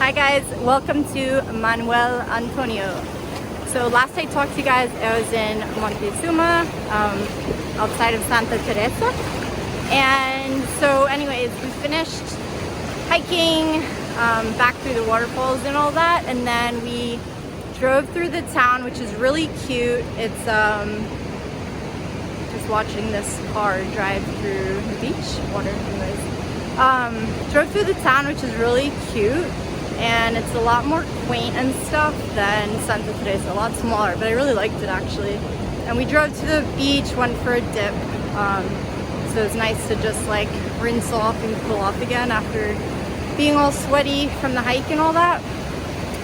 Hi guys, welcome to Manuel Antonio. So last I talked to you guys, I was in Montezuma, outside of Santa Teresa. And so anyways, we finished hiking back through the waterfalls and all that, and then we drove through the town, which is really cute. It's just watching this car drive through the beach, water anyways. Drove through the town, which is really cute, and it's a lot more quaint and stuff than Santa Teresa, a lot smaller, but I really liked it actually. And we drove to the beach, went for a dip, so it was nice to just like rinse off and cool off again after being all sweaty from the hike and all that.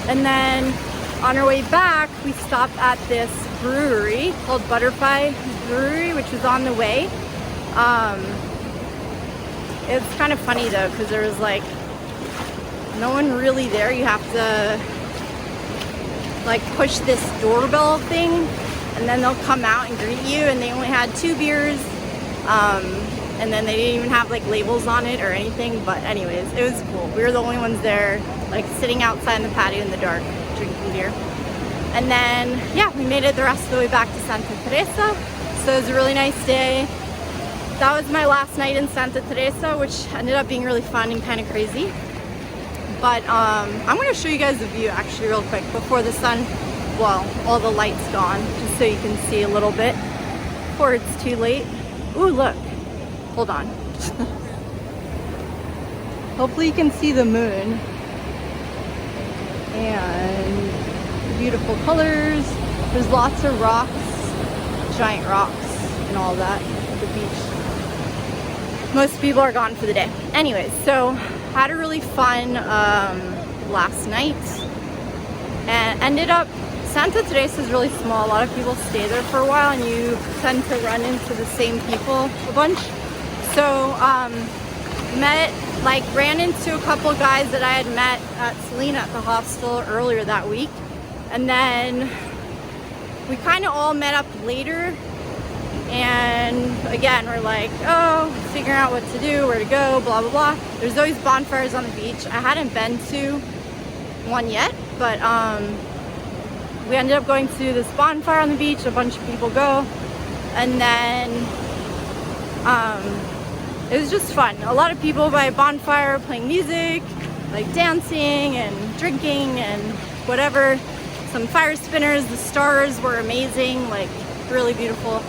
And then on our way back, we stopped at this brewery called Butterfly Brewery, which was on the way. It's kind of funny though, because there was like no one really there. You have to like push this doorbell thing, and then they'll come out and greet you, and they only had 2 beers, and then they didn't even have like labels on it or anything. But anyways, it was cool. We were the only ones there, like sitting outside in the patio in the dark drinking beer. And then yeah, we made it the rest of the way back to Santa Teresa, so it was a really nice day. That was my last night in Santa Teresa, which ended up being really fun and kind of crazy. But I'm going to show you guys the view actually real quick before the sun, well, all the light's gone, just so you can see a little bit before it's too late. Ooh, look. Hold on. Hopefully you can see the moon and the beautiful colors. There's lots of rocks, giant rocks and all that at the beach. Most people are gone for the day. Anyways, so had a really fun last night, and ended up, Santa Teresa is really small. A lot of people stay there for a while, and you tend to run into the same people a bunch. So ran into a couple guys that I had met at Selena at the hostel earlier that week, and then we kind of all met up later. And again, we're like, oh, figuring out what to do, where to go, blah, blah, blah. There's always bonfires on the beach. I hadn't been to one yet, but we ended up going to this bonfire on the beach. A bunch of people go. And then it was just fun. A lot of people by a bonfire playing music, like dancing and drinking and whatever. Some fire spinners. The stars were amazing, like really beautiful.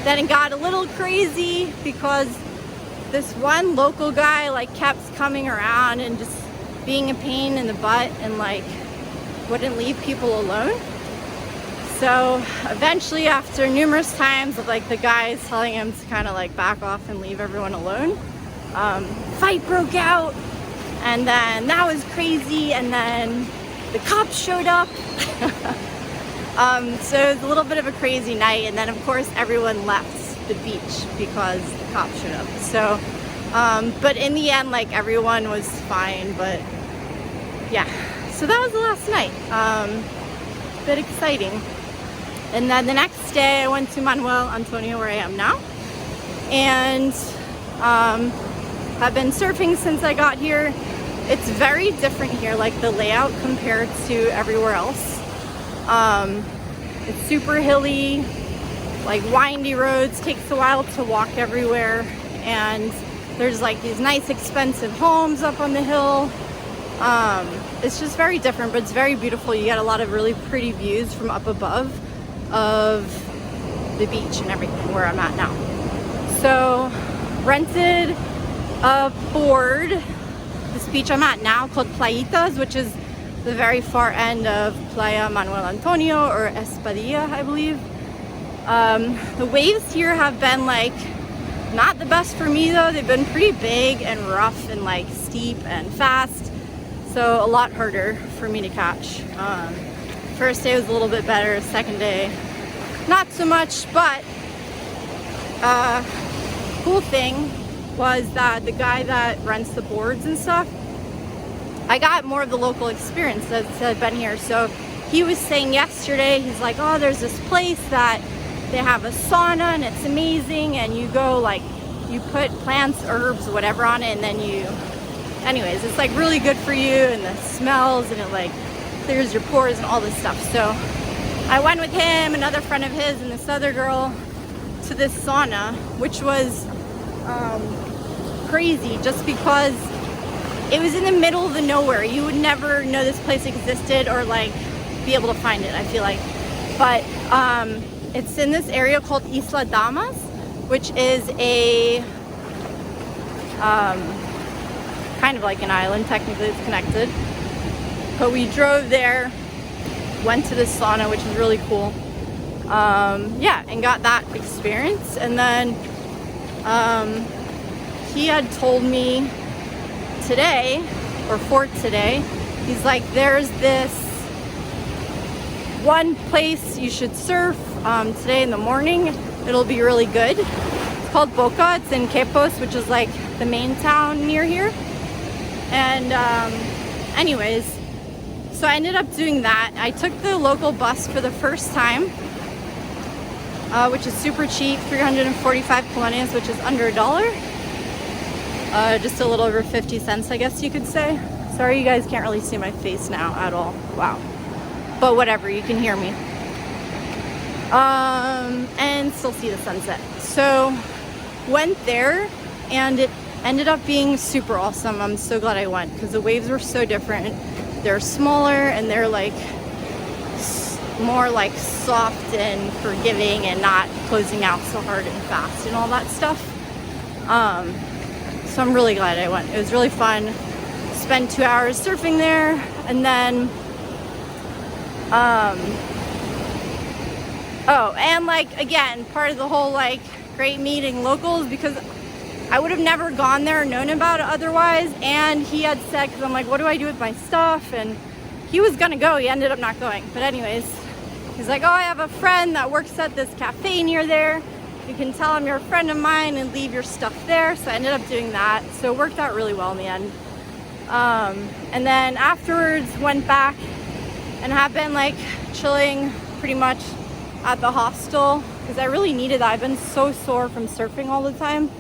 Then it got a little crazy because this one local guy like kept coming around and just being a pain in the butt and like wouldn't leave people alone. So eventually, after numerous times of like the guys telling him to kind of like back off and leave everyone alone, fight broke out, and then that was crazy, and then the cops showed up. So it was a little bit of a crazy night, and then of course everyone left the beach because the cops showed up. So, but in the end, like everyone was fine. But yeah, so that was the last night. Bit exciting. And then the next day, I went to Manuel Antonio, where I am now, and have been surfing since I got here. It's very different here, like the layout compared to everywhere else. It's super hilly, like windy roads, takes a while to walk everywhere, and there's like these nice expensive homes up on the hill. It's just very different, but it's very beautiful. You get a lot of really pretty views from up above of the beach and everything where I'm at now. So rented a board, this beach I'm at now called Playitas, which is the very far end of Playa Manuel Antonio, or Espadilla, I believe. The waves here have been like not the best for me though. They've been pretty big and rough and like steep and fast, so a lot harder for me to catch. First day was a little bit better, second day not so much. But cool thing was that the guy that rents the boards and stuff, I got more of the local experience since I've been here. So he was saying yesterday, he's like, oh, there's this place that they have a sauna and it's amazing, and you go like, you put plants, herbs, whatever on it, and then you anyways, it's like really good for you, and the smells, and it like clears your pores and all this stuff. So I went with him, another friend of his, and this other girl to this sauna, which was crazy just because it was in the middle of the nowhere. You would never know this place existed or like be able to find it, I feel like. But it's in this area called Isla Damas, which is a kind of like an island. Technically it's connected, but we drove there, went to this sauna, which is really cool. Yeah, and got that experience. And then he had told me today, or for today, he's like, there's this one place you should surf today in the morning. It'll be really good. It's called Boca. It's in Quepos, which is like the main town near here. And anyways, so I ended up doing that. I took the local bus for the first time, which is super cheap, 345 colones, which is under $1. Just a little over 50 cents, I guess you could say. Sorry you guys can't really see my face now at all. Wow. But whatever, you can hear me. And still see the sunset. So went there, and it ended up being super awesome. I'm so glad I went because the waves were so different. They're smaller, and they're like more like soft and forgiving and not closing out so hard and fast and all that stuff. So I'm really glad I went. It was really fun. Spent 2 hours surfing there, and then oh, and like again, part of the whole like great meeting locals, because I would have never gone there or known about it otherwise. And he had said, because I'm like, what do I do with my stuff? And he was gonna go. He ended up not going. But anyways, he's like, oh, I have a friend that works at this cafe near there. You can tell him you're a friend of mine and leave your stuff there. So I ended up doing that. So it worked out really well in the end. And then afterwards went back and have been like chilling pretty much at the hostel because I really needed that. I've been so sore from surfing all the time.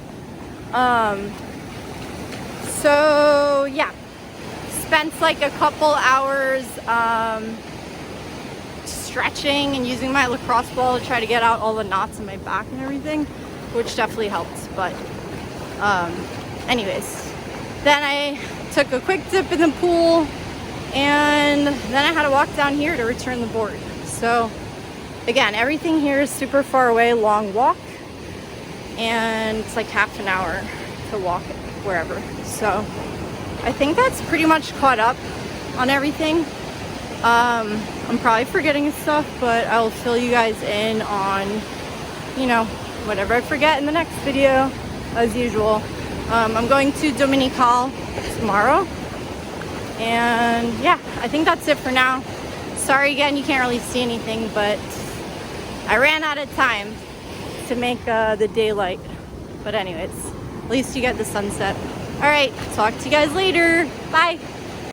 So yeah, spent like a couple hours stretching and using my lacrosse ball to try to get out all the knots in my back and everything, which definitely helped. But anyways, then I took a quick dip in the pool, and then I had to walk down here to return the board. So again, everything here is super far away, long walk, and it's like half an hour to walk wherever. So I think that's pretty much caught up on everything. I'm probably forgetting stuff, but I'll fill you guys in on, you know, whatever I forget in the next video, as usual. I'm going to Dominical tomorrow, and yeah, I think that's it for now. Sorry again, you can't really see anything, but I ran out of time to make the daylight. But anyways, at least you get the sunset. All right, talk to you guys later. Bye.